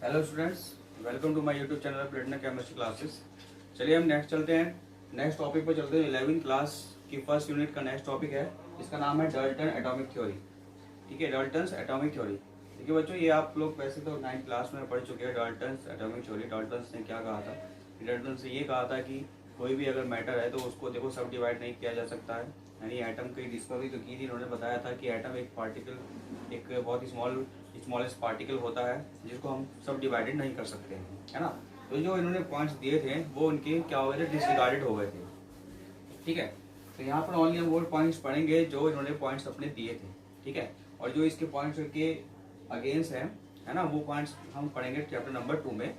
Hello students, welcome to my YouTube channel Platina chemistry classes. चलिए हम next चलते हैं, नेक्स्ट टॉपिक पर चलते हैं। 11वीं क्लास की फर्स्ट यूनिट का नेक्स्ट टॉपिक है, इसका नाम है डाल्टन एटॉमिक थ्योरी। ठीक है, डाल्टन्स एटॉमिक थ्योरी। देखिए बच्चों, ये आप लोग वैसे तो 9th क्लास में पढ़ चुके हैं डाल्टन्स एटॉमिक थ्योरी। डाल्टन्स ने क्या कहा था? डाल्टन्स ने ये कहा था कि कोई भी अगर मैटर है तो उसको देखो सब डिवाइड नहीं किया जा सकता है। यानी एटम की डिस्कवरी तो की थी, उन्होंने बताया था कि एटम एक पार्टिकल, एक बहुत ही स्मॉलेस्ट पार्टिकल होता है जिसको हम सब डिवाइडेड नहीं कर सकते हैं, है ना। तो जो इन्होंने पॉइंट्स दिए थे वो उनके क्या हो गए थे, डिसरिगार्डेड हो गए थे। ठीक है, तो यहाँ पर ओनली हम वो पॉइंट्स पढ़ेंगे जो इन्होंने पॉइंट्स अपने दिए थे। ठीक है, और जो इसके पॉइंट्स के अगेंस्ट हैं, है ना, वो पॉइंट्स हम पढ़ेंगे चैप्टर नंबर 2 में।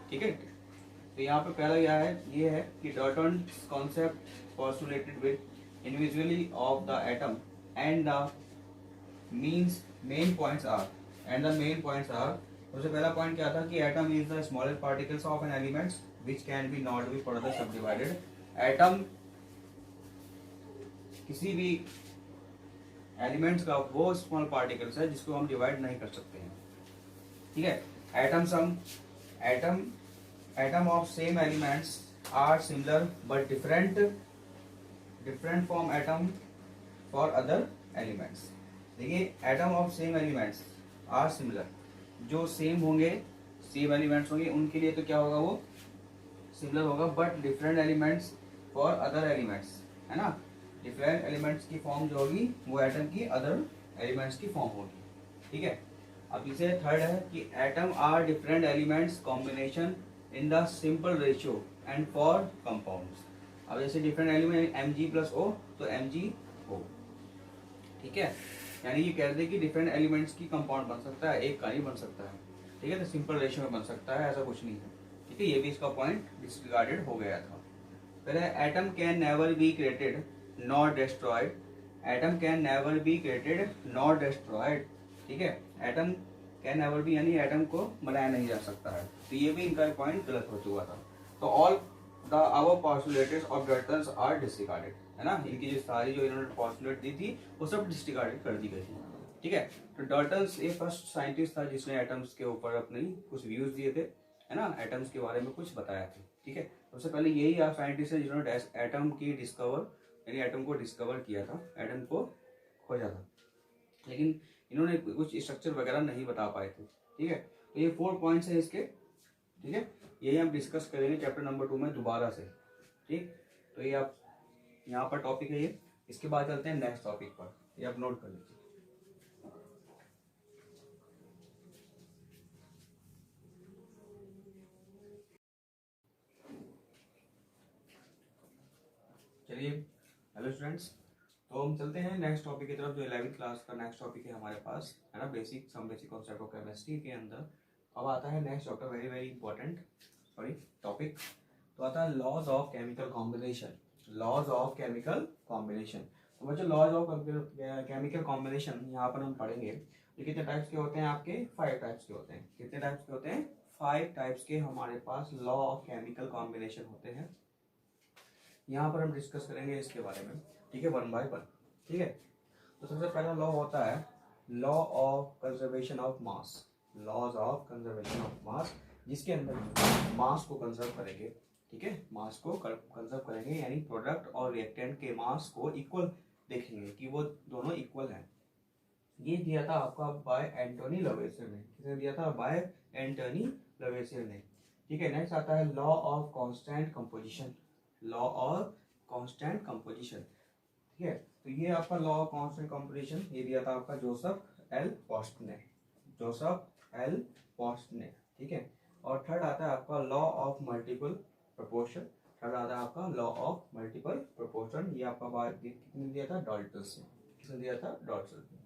ठीक है, तो यहाँ पे पहला क्या है, ये है कि Dalton's concept postulated with individually of the atom and the means main points are सबसे पहला पॉइंट क्या था कि atom is the smallest particles of an elements which can be not be further subdivided. Atom किसी भी elements का वो small particles है जिसको हम डिवाइड नहीं कर सकते हैं। ठीक है, atom atom of same elements are similar but different from atom for other elements. देखिए, atom of same elements are similar, जो सेम एलिमेंट्स होंगे उनके लिए तो क्या होगा, वो सिमिलर होगा, but different elements for other elements, है ना। डिफरेंट एलिमेंट्स की फॉर्म जो होगी वो एटम की अदर एलिमेंट्स की फॉर्म होगी। ठीक है, अब इसे थर्ड है कि atom are different elements combination in the simple ratio and for compounds. अब जैसे डिफरेंट एलिमेंट Mg+O तो MgO। ठीक है, यानी ये कह रहे थे कि डिफरेंट एलिमेंट्स की कंपाउंड बन सकता है, एक का नहीं बन सकता है। ठीक है, तो सिंपल रेशियो में बन सकता है, ऐसा कुछ नहीं है। ठीक है, ये भी इसका पॉइंट डिसरिगार्डेड हो गया था। फिर atom can never be created not destroyed. Atom can never be created not destroyed. ठीक है, एटम कैन नेवर बी यानी एटम को बनाया नहीं जा सकता है, तो ये भी इनका पॉइंट गलत हो चुका था। तो all the above postulates of Dalton's are disregarded, है ना। इनकी जो सारी जो इन्होंने पोस्टुलेट दी थी वो सब डिसरिगार्डेड कर दी गई थी। ठीक है, तो डाल्टन्स एक फर्स्ट साइंटिस्ट था जिसने एटम्स के ऊपर अपने कुछ व्यूज दिए थे, है ना, एटम्स के बारे में कुछ बताया था। ठीक है, सबसे पहले यही आप साइंटिस्ट है जिन्होंने एटम की डिस्कवर यानी एटम को डिस्कवर किया था, एटम को खोजा था, लेकिन इन्होंने कुछ स्ट्रक्चर वगैरह नहीं बता पाए थे। ठीक है, तो ये 4 पॉइंट्स है इसके। ठीक है, यही हम डिस्कस करेंगे चैप्टर नंबर 2 में दोबारा से। ठीक, तो ये आप यहाँ पर टॉपिक है ये। इसके बाद चलते हैं नेक्स्ट टॉपिक पर, ये आप नोट कर लीजिए। चलिए, हेलो स्टूडेंट्स, तो हम चलते हैं नेक्स्ट टॉपिक की तरफ, जो 11वीं क्लास का नेक्स्ट टॉपिक है हमारे पास, है ना, बेसिक कॉन्सेप्ट ऑफ केमिस्ट्री के अंदर। अब आता है next chapter, very very important topic. तो आता है laws of chemical combination. Laws of chemical combination, तो बच्चों लॉज ऑफ केमिकल कॉम्बिनेशन यहाँ पर हम पढ़ेंगे। ये कितने टाइप्स के होते हैं आपके? 5 टाइप्स के होते हैं। कितने टाइप्स के होते हैं? 5 टाइप्स के हमारे पास लॉ ऑफ केमिकल कॉम्बिनेशन होते हैं। यहाँ पर हम डिस्कस करेंगे इसके बारे में। ठीक है, 1 बाय 1। ठीक है, तो सबसे पहला लॉ होता है law of conservation of mass. Laws of conservation of mass, जिसके अंदर मास को कंजर्व करेंगे। ठीक है, मास को कंजर्व करेंगे, यानी प्रोडक्ट और रिएक्टेंट के मास को इक्वल देखेंगे कि वो दोनों इक्वल हैं। ये दिया था आपका बाय एंटोनी लवेसियर ने। किसने दिया था? बाय एंटोनी लवेसियर ने। ठीक है, नेक्स्ट आता है law of constant composition. Law of constant composition. ठीक है, तो ये आपका लॉ ऑफ कांस्टेंट कंपोजिशन ये दिया था आपका जोसेफ एल पोस्ट ने। जोसेफ एल पोस्ट ने। ठीक है, और थर्ड आता है आपका law of multiple proportion. Third आता है आपका लॉ ऑफ मल्टीपल प्रोपोर्शन, ये आपका बात किसने दिया था? डाल्टन ने। किसने दिया था? डाल्टन ने।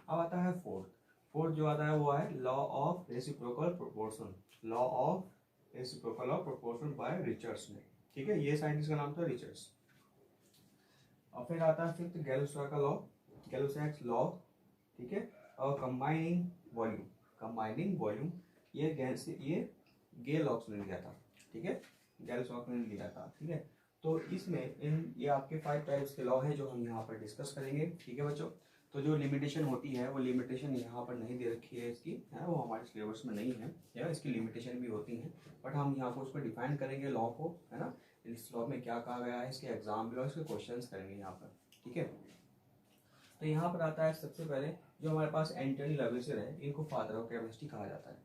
अब आता है फोर्थ जो आता है वो है law of reciprocal proportion. Law of reciprocal of proportion bye Richards ने। ठीक है, ये साइंटिस्ट का नाम था रिचर्ड्स। और फिर आता है फिफ्थ गैलोसैक का लॉ, गैलोसैक्स लॉ। ठीक है, और कंबाइनिंग वॉल्यूम ये गेल-लॉक्स ने दिया था। ठीक है, गेल-लॉक्स ने दिया था। ठीक है, तो इसमें ये आपके 5 टाइप्स के लॉ हैं जो हम यहाँ पर डिस्कस करेंगे। ठीक है बच्चों, तो जो लिमिटेशन होती है वो लिमिटेशन यहाँ पर नहीं दे रखी है इसकी, है वो हमारे सिलेबस में नहीं है, या इसकी लिमिटेशन भी होती हैं, बट हम यहाँ पर उसको डिफाइन करेंगे लॉ को, है ना, इस लॉ में क्या कहा गया है, इसके एग्जाम्पल और इसके क्वेश्चंस करेंगे यहाँ पर, ठीक है। तो यहाँ पर आता है सबसे पहले जो हमारे पास एंटनी लवेसियर है, इनको फादर ऑफ केमिस्ट्री कहा जाता है,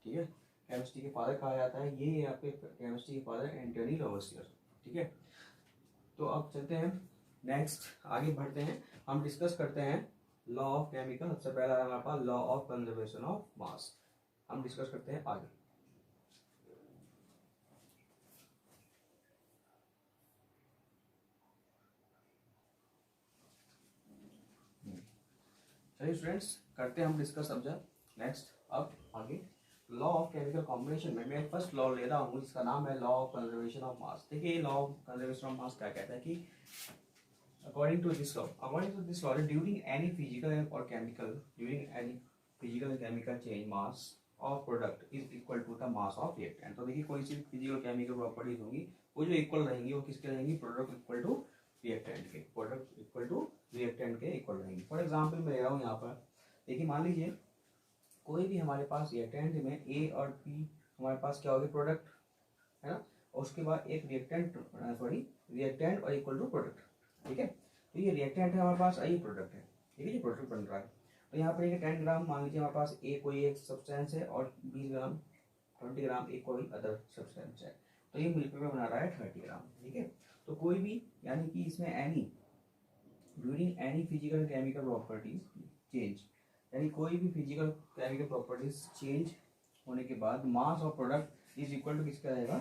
ठीक है, केमिस्ट्री के फादर कहा जाता है, ये आपके केमिस्ट्री के फादर एंटनी लवेसियर, ठीक है। तो अब चलते हैं नेक्स्ट, आगे बढ़ते हैं, हम डिस्कस करते हैं लॉ ऑफ केमिकल। सबसे पहला है हमारे पास law of conservation of mass, हम डिस्कस करते हैं आगे। चलिए स्टूडेंट्स, करते हैं हम डिस्कस अब नेक्स्ट। अब आगे लॉ ऑफ केमिकल कॉम्बिनेशन में मैं फर्स्ट लॉ ले रहा हूँ, जिसका नाम है law of conservation of mass. देखिए law of conservation of mass क्या कहता है कि according to this law during any physical or chemical change mass of product is equal to the mass of reactant। तो देखिए कोई सी फिजिकल केमिकल प्रॉपर्टीज होंगी वो जो इक्वल रहेंगी वो किसके रहेंगी, प्रोडक्ट इक्वल टू रिएक्टेंट के, प्रोडक्ट इक्वल टू रिएक्टेंट के इक्वल रहेंगी। फॉर एग्जांपल मैं ले रहा हूँ यहाँ पर, देखिए मान लीजिए कोई भी हमारे पास रिएक्टेंट में ए और बी हमारे पास क्या होगी, प्रोडक्ट, है ना, और उसके बाद एक रिएक्टेंट और इक्वल टू प्रोडक्ट, ठीक है। तो ये रिएक्टेंट है हमारे पास, ये प्रोडक्ट है, ठीक है, ये प्रोडक्ट बन रहा है। तो यहाँ पर एक 10 ग्राम मान लीजिए हमारे पास ए कोई एक सब्सटेंस है और 20 ग्राम 20 ग्राम एक कोई अदर सब्सटेंस है, तो ये मिलकर बना रहा है 30 ग्राम, ठीक है। तो कोई भी यानी कि इसमें during any physical chemical properties change, यानी कोई भी फिजिकल केमिकल प्रॉपर्टीज चेंज होने के बाद mass of product is equal to किसका रहेगा,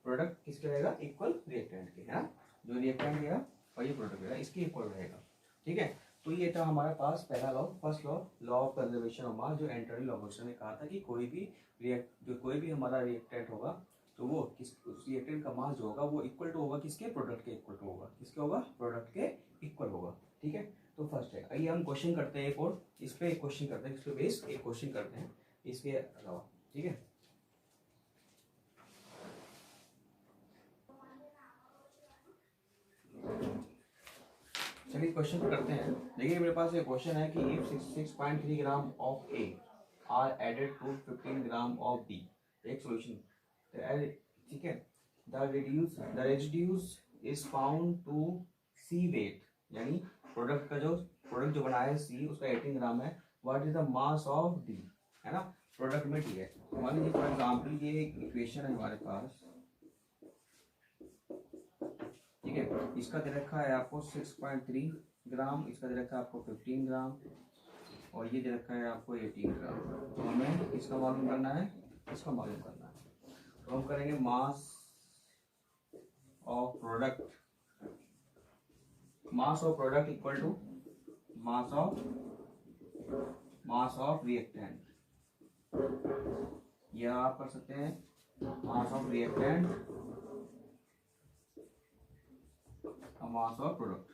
प्रोडक्ट किसका रहेगा, इक्वल रिएक्टेंट के, है ना, जो रिएक्टेंट रहेगा और ये प्रोडक्ट रहेगा इसके इक्वल रहेगा, ठीक है। तो ये था हमारे पास पहला law, first law of conservation of मास, जो एंटनी लवेसियर ने कहा था कि कोई भी हमारा रिएक्टेंट होगा तो वो किस उस रिएक्टेंट का मास जो होगा वो इक्वल टू होगा किसके, प्रोडक्ट के इक्वल टू होगा, किसके होगा, प्रोडक्ट के इक्वल होगा, ठीक है। तो फर्स्ट है, आइए हम क्वेश्चन करते हैं एक और, इस पे एक क्वेश्चन करते हैं, इस पे बेस एक क्वेश्चन करते हैं इसके अलावा, ठीक है। चलिए क्वेश्चन करते हैं। देखिए मेरे पास एक क्वेश्चन है कि if 6.3 gram of A are added to 15 gram of B, एक सॉल्यूशन, ठीक है, the residue is found to C weight, यानी प्रोडक्ट जो बना है सी उसका 18 ग्राम है, what is the mass of D, है ना, प्रोडक्ट में डी है। मान लीजिए फॉर एग्जांपल ये एक इक्वेशन है हमारे पास, ठीक है, इसका दे रखा है आपको 6.3 ग्राम, इसका दे रखा है आपको 15 ग्राम और ये दे रखा है आपको 18 ग्राम। तो हमें इसका मालूम करना है, इसका मालूम करना है, तो हम करेंगे mass of product equal to mass of reactant, या आप कर सकते हैं mass of reactant mass of product,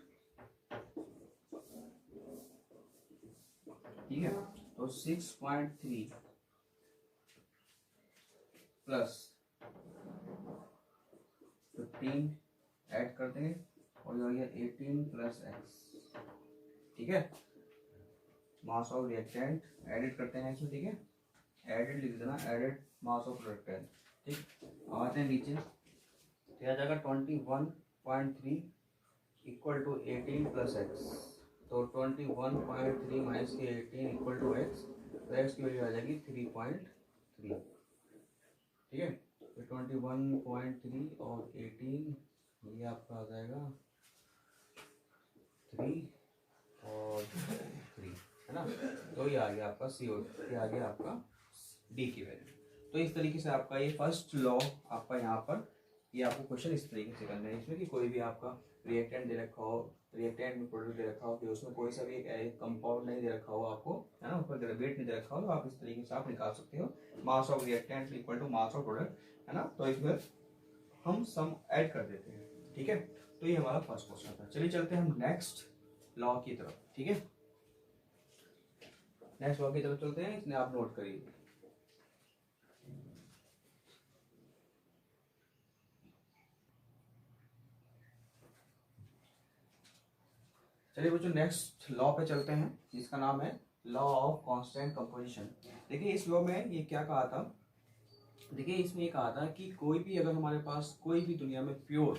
ठीक है। तो 6.3 प्लस 15 ऐड कर देंगे और ये हो गया 18 प्लस एक्स, ठीक है, मास ऑफ रिएक्टेंट एडिट करते हैं इसमें, ठीक है, एडिट लिख देना, एडिट मास ऑफ रिएक्टेंट, ठीक। आते हैं नीचे, तो आ जाएगा 21.3 इक्वल टू 18 प्लस एक्स, तो 21.3 माइनस के 18 इक्वल टू एक्स, तो एक्स की वैल्यू आ जाएगी 3.3, ठीक है। तो 21.3 और 18 ये आपका आ जाएगा 3 और 3, है ना, तो ये आ गया आपका CO, ये आ गया आपका डी की वैल्यू। तो इस तरीके से आपका ये फर्स्ट लॉ आपका यहाँ पर, ये आपको क्वेश्चन इस तरीके से करना है, इसमें कि कोई भी आपका रिएक्टेंट दे रखा हो, रिएक्टेंट में प्रोडक्ट दे रखा हो, फिर उसमें कोई सा भी एक कंपाउंड नहीं दे रखा हो आपको, है ना, ऊपर वेट नहीं दे रखा हो, तो आप इस तरीके से आप निकाल सकते हो mass of reactant equal to mass of product, है ना। तो इसमें हम सम ऐड कर देते हैं, ठीक है। तो ये हमारा फर्स्ट क्वेश्चन था। चलिए चलते हैं हम नेक्स्ट लॉ की तरफ, ठीक है, नेक्स्ट लॉ की तरफ चलते हैं, इसने आप नोट करिए। चलिए बच्चों नेक्स्ट लॉ पे चलते हैं, जिसका नाम है लॉ ऑफ कांस्टेंट कंपोजिशन। देखिए इस लॉ में ये क्या कहा था, देखिए इसमें ये कहा था कि कोई भी अगर हमारे पास कोई भी दुनिया में प्योर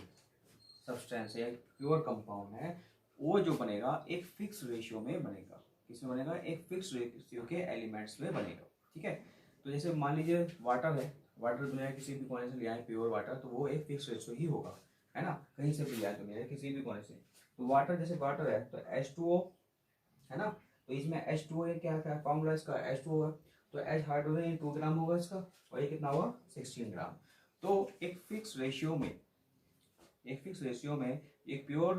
सब्सटेंस है, प्योर कंपाउंड है, वो जो बनेगा एक फिक्स रेशियो में बनेगा। किसमें बनेगा? एक फिक्स रेशियो के एलिमेंट्स में बनेगा। ठीक है, तो जैसे मान लीजिए वाटर है, वाटर दुनिया किसी भी कोने से लिया है प्योर वाटर, तो वो एक फिक्स रेशियो ही होगा, है ना, कहीं से भी लिया है दुनिया किसी भी कोने से। तो वाटर, जैसे वाटर है तो H2O है ना, तो इसमें H2O क्या क्या फॉर्मूला इसका H2O है, तो H हाइड्रोजन ये 2 ग्राम होगा इसका, और ये कितना हुआ 16 ग्राम। तो एक फिक्स रेशियो में एक प्योर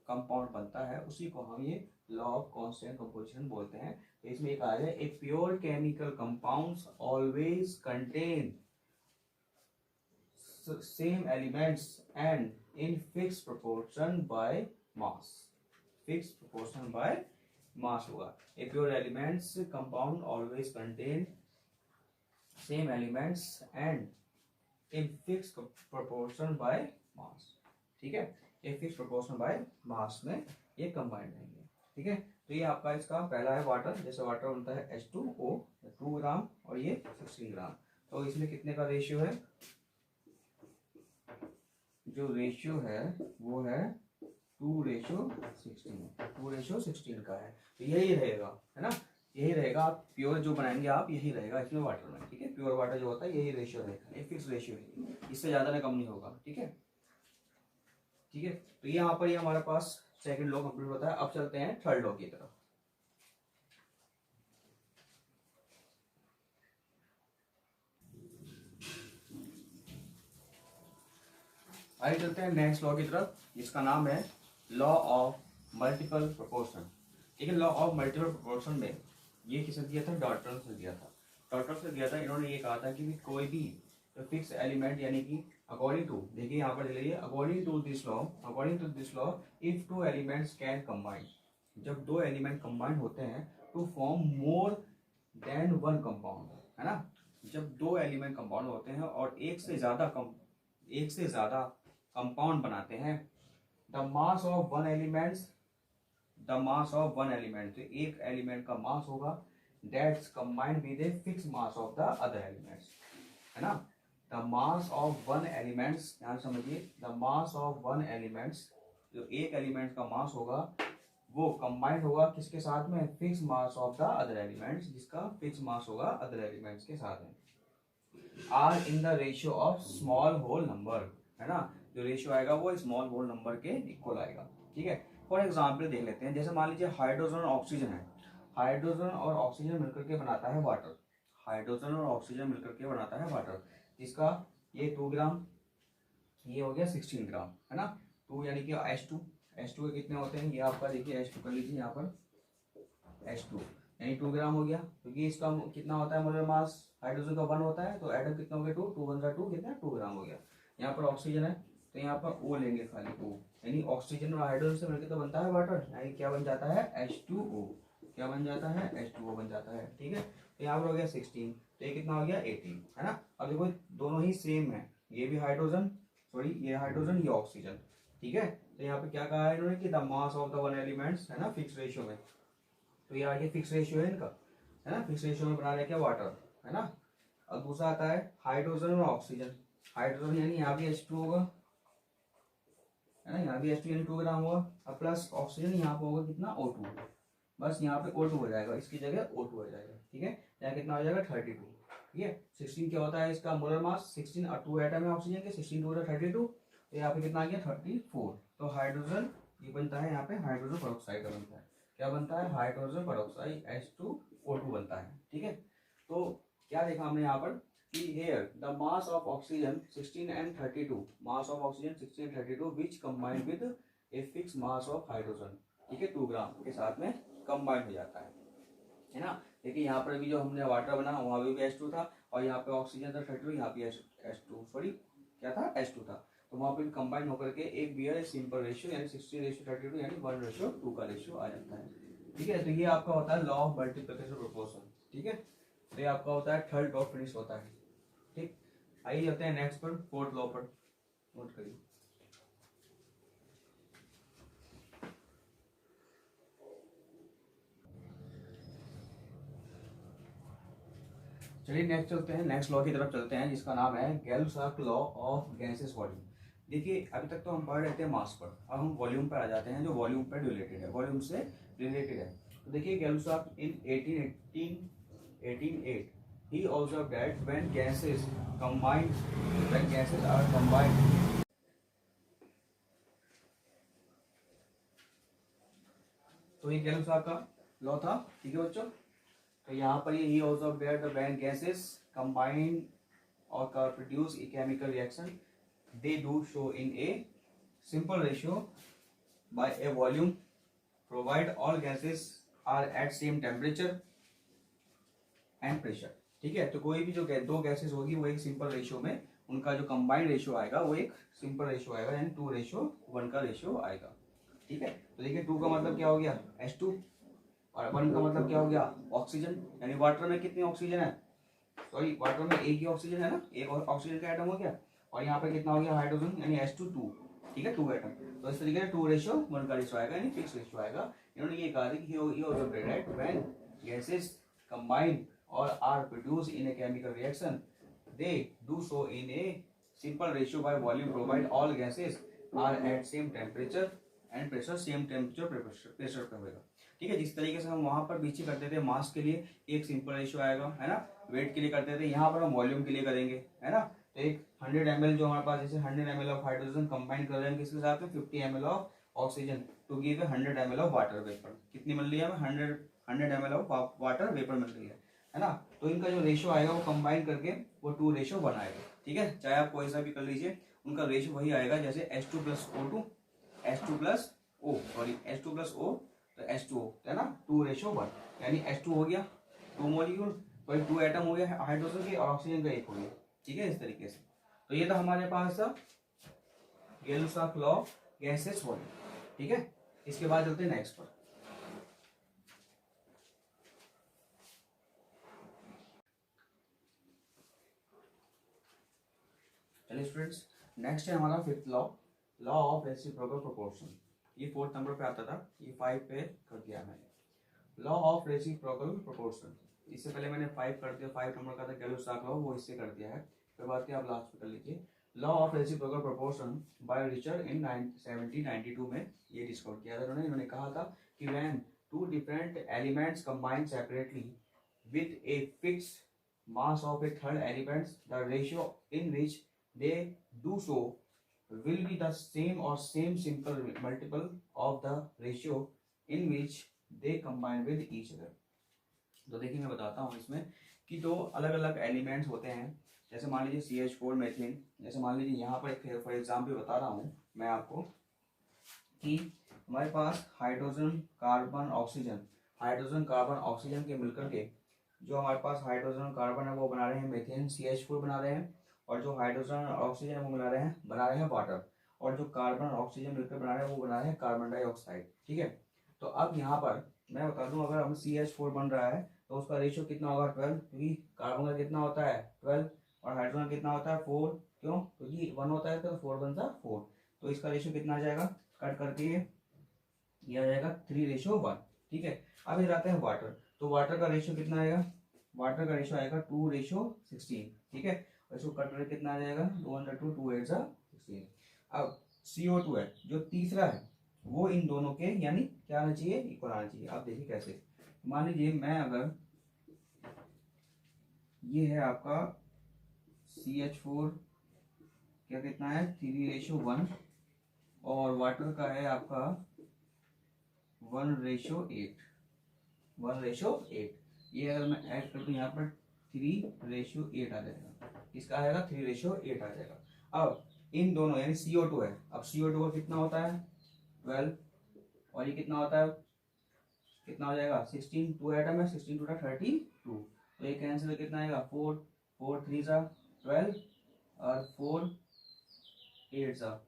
कंपाउंड बनता है, उसी को हम ये लॉ ऑफ कांस्टेंट कंपोजिशन बोलते हैं। तो इसमें एक आ जाए, a pure chemical compounds always contain same elements and in fix proportion by mass. Fix proportion by mass होगा। A pure elements compound always contain same elements and in fix proportion by mass. ठीक है, एक fix proportion by मास में ये combined रहेंगे। ठीक है, तो ये आपका इसका पहला है वाटर। जैसे वाटर बनता है H2O 2 ग्राम और ये 16 ग्राम। तो इसमें कितने का रेशियो है? जो रेशियो है वो है 2:16 का है। तो यही रहेगा, है ना, यही रहेगा। आप प्योर जो बनाएंगे आप, यही रहेगा इसमें वाटर में। ठीक है, प्योर वाटर जो होता है यही रेशियो रहेगा, एक फिक्स रेशियो है, इससे ज्यादा ना कम नहीं होगा। ठीक है, ठीक है, तो यहाँ पर ये हमारे पास सेकंड लॉ कंप्लीट होता है। अब चलते हैं थर्ड लॉ की तरफ। आइए चलते हैं नेक्स्ट लॉ की तरफ, जिसका नाम है लॉ ऑफ मल्टीपल प्रोपोर्शन। ठीक है, लॉ ऑफ मल्टीपल प्रोपोर्शन में ये किसने दिया था? डॉल्टन से दिया था। डॉल्टन से दिया था। इन्होंने ये कहा था कि कोई भी फिक्स एलिमेंट, यानी कि अकॉर्डिंग टू, देखिए यहाँ पर लिखिए, according to this law if two elements can combine, जब दो एलिमेंट कंबाइन होते हैं to form more than one compound, है ना, जब दो एलिमेंट कंपाउंड होते हैं और एक से ज्यादा कंपाउंड बनाते हैं, the mass of one element, तो एक एलिमेंट का मास होगा that's combined with a fix mass of the other elements, है ना। The mass of one elements, ध्यान समझिए, the mass of one elements, जो एक एलिमेंट का मास होगा वो कंबाइंड होगा किसके साथ में? Fix mass of the other elements, जिसका फिक्स मास होगा अदर एलिमेंट्स के साथ में, are in the ratio of small whole number, है ना, जो रेशियो आएगा वो स्मॉल होल नंबर के इक्वल आएगा। ठीक है, फॉर एग्जाम्पल देख लेते हैं, जैसे मान लीजिए हाइड्रोजन और ऑक्सीजन है, हाइड्रोजन और ऑक्सीजन मिलकर के बनाता है वाटर, हाइड्रोजन और ऑक्सीजन मिलकर के बनाता है वाटर, जिसका ये 2 ग्राम, ये हो गया 16 ग्राम, है ना। 2 यानी कि H2 के कितने होते हैं? ये आपका देखिए H2 कर लीजिए यहाँ पर, H2 यानी 2 ग्राम हो गया, क्योंकि इसका कितना होता है मोलर मास? हाइड्रोजन का 1 होता है, तो एटम कितना हो गया? 2 2 1 2 कितना? 2 ग्राम हो गया। यहाँ पर ऑक्सीजन है तो यहाँ पर O लेंगे खाली O, यानी ऑक्सीजन और हाइड्रोजन से मिलकर तो बनता है वाटर, यानी क्या बन जाता है? H2O। क्या बन जाता है? H2O बन जाता है। ठीक है, तो यहाँ पर हो गया 16, तो ये कितना हो गया 18, है ना। अब देखो दोनों ही सेम है, ये भी हाइड्रोजन, सॉरी ये हाइड्रोजन, ये ऑक्सीजन। ठीक है, तो यहाँ पे क्या कहा है इन्होंने कि the mass of the one elements, है ना, फिक्स रेशियो में, तो ये आगे फिक्स रेशियो है इनका, है ना, फिक्स रेशियो में बना रहे क्या? वाटर, है ना। अब दूसरा आता है हाइड्रोजन और ऑक्सीजन। हाइड्रोजन यानी यहाँ भी H2 होगा, है ना, यहाँ भी H2 यानी 2 ग्राम होगा, अब प्लस ऑक्सीजन यहाँ पे होगा कितना? O2, बस यहाँ पे O2 हो जाएगा, इसकी जगह O2 हो जाएगा। ठीक है, यहाँ कितना हो जाएगा? 32। ठीक है, 16 क्या होता है इसका मोलर मास? 16 और 2 एटम है ऑक्सीजन के, 16 2 32, तो यहाँ पे कितना आ गया? 34। तो हाइड्रोजन ये बनता है, यहाँ पे हाइड्रोजन पेरोक्साइड का बनता है। क्या बनता है? हाइड्रोजन पेरोक्साइड H2O2 बनता है। ठीक है, तो क्या देखा हमने यहाँ पर कि here the mass of oxygen 16 and 32, mass of oxygen 16 and 32 which combined with a fixed mass of hydrogen, ठीक है, 2 ग्राम के साथ में कंबाइन हो जाता है ना। देखिए यहाँ पर भी जो हमने वाटर बना वहाँ भी H2 था, और यहाँ पे ऑक्सीजन था 32, यहाँ पे H2 सॉरी क्या था? H2 था, तो वहाँ पे कंबाइन होकर के एक बियर सिंपल रेशियो यानी 16:32 यानी 1:2 का रेशियो आ जाता है। ठीक है, तो ये आपका होता है लॉ ऑफ मल्टीप्लिकेशन प्रोपोर्शन। ठीक है, तो ये आपका होता है थर्ड लॉ फिनिश होता है। ठीक, आइए जाते हैं नेक्स्ट पर, फोर्थ लॉ पर, नोट करिए। चलिए नेक्स्ट चलते हैं, नेक्स्ट लॉ की तरफ चलते हैं जिसका नाम है गैल-लॉ लॉ ऑफ गैसेस वॉल्यूम। देखिए अभी तक तो हम पढ़ रहे थे मास पर, अब हम वॉल्यूम पर आ जाते हैं जो वॉल्यूम पर रिलेटेड है, वॉल्यूम से रिलेटेड है। तो देखिए गैल-लॉ इन 1808 he observed that when gases are combined, तो ये गैल-लॉ का लॉ था, ठीक है बच्चों। तो यहाँ पर ये ही observe that the when gases combine और produce a chemical reaction they do show in a simple ratio by a volume provide all gases are at same temperature and pressure. ठीक है, तो कोई भी जो दो गैसेस होगी वो एक सिंपल रेशियो में, उनका जो कंबाइंड रेशियो आएगा वो एक सिंपल रेशियो आएगा, यानी 2:1 का रेशियो आएगा। ठीक है, तो देखिए 2 का मतलब क्या हो गया H2 और 1 का मतलब क्या हो गया ऑक्सीजन, यानी वाटर में कितनी ऑक्सीजन है, सॉरी वाटर में एक ही ऑक्सीजन है ना, एक और ऑक्सीजन का एटम हो गया, और यहाँ पे कितना हो गया हाइड्रोजन यानी H2 2, ठीक है 2 एटम। तो इस तरीके से 2:1 का रेशियो आएगा, यानी फिक्स रेशियो आएगा। इन्होंने ये कहा कि when gases combine or are produced in a chemical reaction, they do so in a simple ratio by volume provide all gases are at same temperature and pressure, same temperature pressure पे होगा। ठीक है, जिस तरीके से हम वहां पर पीछे करते थे मास के लिए एक सिंपल रेशियो आएगा, है ना, वेट के लिए करते थे, यहाँ पर हम वॉल्यूम के लिए करेंगे, है ना। तो एक 100 ml जो हमारे पास, जैसे 100 ml ऑफ हाइड्रोजन कंबाइन कर रहे हैं किसके साथ में 50 ml of oxygen to give 100 ml of water vapour. कितनी मिल रही है हमें 100 ml ऑफ वाटर वेपर मिल रही है ना। तो इनका जो रेशियो आएगा वो कंबाइन करके वो 2:1 आएगा। ठीक है, चाहे आप कोई सा भी कर लीजिए, उनका रेशियो वही आएगा जैसे H2 plus O2 H2 plus O sorry H2 plus O तो H2O है ना 2:1, यानी H2 हो गया 2 मॉलिक्यूल, तो 2 एटम हो गया हाइड्रोजन के और ऑक्सीजन का 1 हो गया। ठीक है, इस तरीके से। तो ये था हमारे पास गैल-लॉ लॉ गैसेस वॉल्यूम। ठीक है, इसके बाद चलते हैं नेक्स्ट पर। चलिए स्टूडेंट्स, नेक्स्ट है हमारा 5th law, law of reciprocal proportion. ये 4th नंबर पे आता था, ये 5 पे कर दिया मैंने। लॉ ऑफ रेसिप्रोकल प्रोपोर्शन, इससे पहले मैंने 5 कर दिया, 5 नंबर का था गैल-लॉ लॉ, वो इससे कर दिया है, फिर बात की आप लास्ट पे कर लीजिए। Law of reciprocal proportion by Richard in 1792 में ये डिस्कवर किया था इन्होंने कहा था कि when 2 different elements combine separately with a fixed mass of a third element, the ratio in which they do so will be the same or same simple multiple of the ratio in which they combine with each other। तो देखिए मैं बताता हूँ इसमें कि दो अलग अलग एलिमेंट्स होते हैं, जैसे मान लीजिए CH4 मेथिन, जैसे मान लीजिए यहाँ पर एक फॉर एग्जाम्पल बता रहा हूँ मैं आपको कि हमारे पास hydrogen carbon oxygen, hydrogen carbon oxygen के मिलकर के जो हमारे पास हाइड्रोजन कार्बन है वो बना रहे हैं मेथेन CH4 बना रहे हैं, और जो हाइड्रोजन और ऑक्सीजन वो बना रहे हैं वाटर, और जो कार्बन और ऑक्सीजन मिलकर बना रहे हैं वो बना रहे हैं कार्बन डाइऑक्साइड। ठीक है, तो अब यहाँ पर मैं बता दूं अगर हम CH4 बन रहा है तो उसका रेशियो कितना होगा 12, क्योंकि कार्बन का कितना होता है 12 और हाइड्रोजन कितना होता है 4, क्यों, क्योंकि 1 होता है तो 4 बनता 4, तो इसका रेशियो कितना आ जाएगा, कट करके ये आ जाएगा 3:1। ठीक है, अब इधर आते हैं वाटर, तो वाटर का रेशियो कितना आएगा, वाटर का रेशियो आएगा 2:16। ठीक है, और इसको कट करके कितना आ जाएगा 2/2 2 8 16। अब CO2 है जो तीसरा है वो इन दोनों के यानी क्या आना चाहिए, इक्वल आना चाहिए। अब देखिए कैसे, मान लीजिए मैं अगर ये है आपका CH4 क्या कितना है 3:1 और वाटर का है आपका 1:8 ये अगर मैं ऐड कर दूं यहाँ पर 3:8 आ जाएगा, इसका आएगा 3:8 आ जाएगा। अब इन दोनों यानी CO2 है, अब CO2 का कितना होता है 12 और ये कितना होता है, कितना हो जाएगा 16, 2 एटम है 16 2 32, तो ये कैंसिल कितना आएगा 4 4 3 12 और 4 8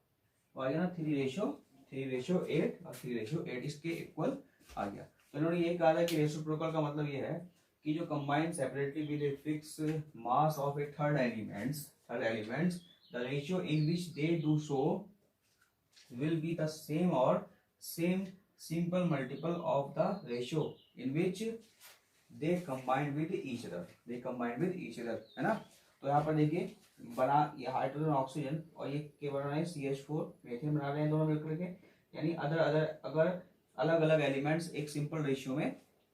तो आ गया ना 3:8 और 3:8 इसके इक्वल आ गया। तो इन्होंने ये कहा था कि रेसिप्रोकल का मतलब ये है कि जो combine separately with a fix mass of a third elements the ratio in which they do so will be the same और same simple multiple of the ratio in which they combined with each other, they combined with each other, है ना। तो यहाँ पर देखिए बना ये hydrogen oxygen और ये क्या बना रहे हैं CH4 मीथेन बना रहे हैं दोनों मिलकर के, यानी अदर अदर अगर अलग अलग एलिमेंट्स एक सिंपल रेशियो में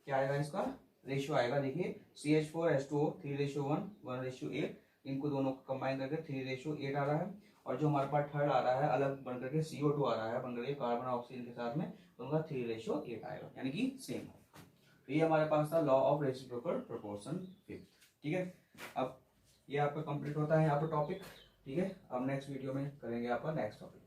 क्या आएगा, इसका रेशियो आएगा। देखिए CH4H2O 3:1 1:8, इनको दोनों को कंबाइन करके 3:8 आ रहा है। और जो हमारे पास थर्ड आ रहा है अलग बनकर के CO2 आ रहा है बनकर के कार्बन ऑक्सीजन के साथ में, तो उनका 3:8 आएगा, यानी कि सेम। तो ये हमारे पास था law of reciprocal proportion fifth. ठीक है, अब ये आपका कंप्लीट होता है यहाँ पर टॉपिक। ठीक है, अब नेक्स्ट वीडियो में करेंगे आपका नेक्स्ट टॉपिक।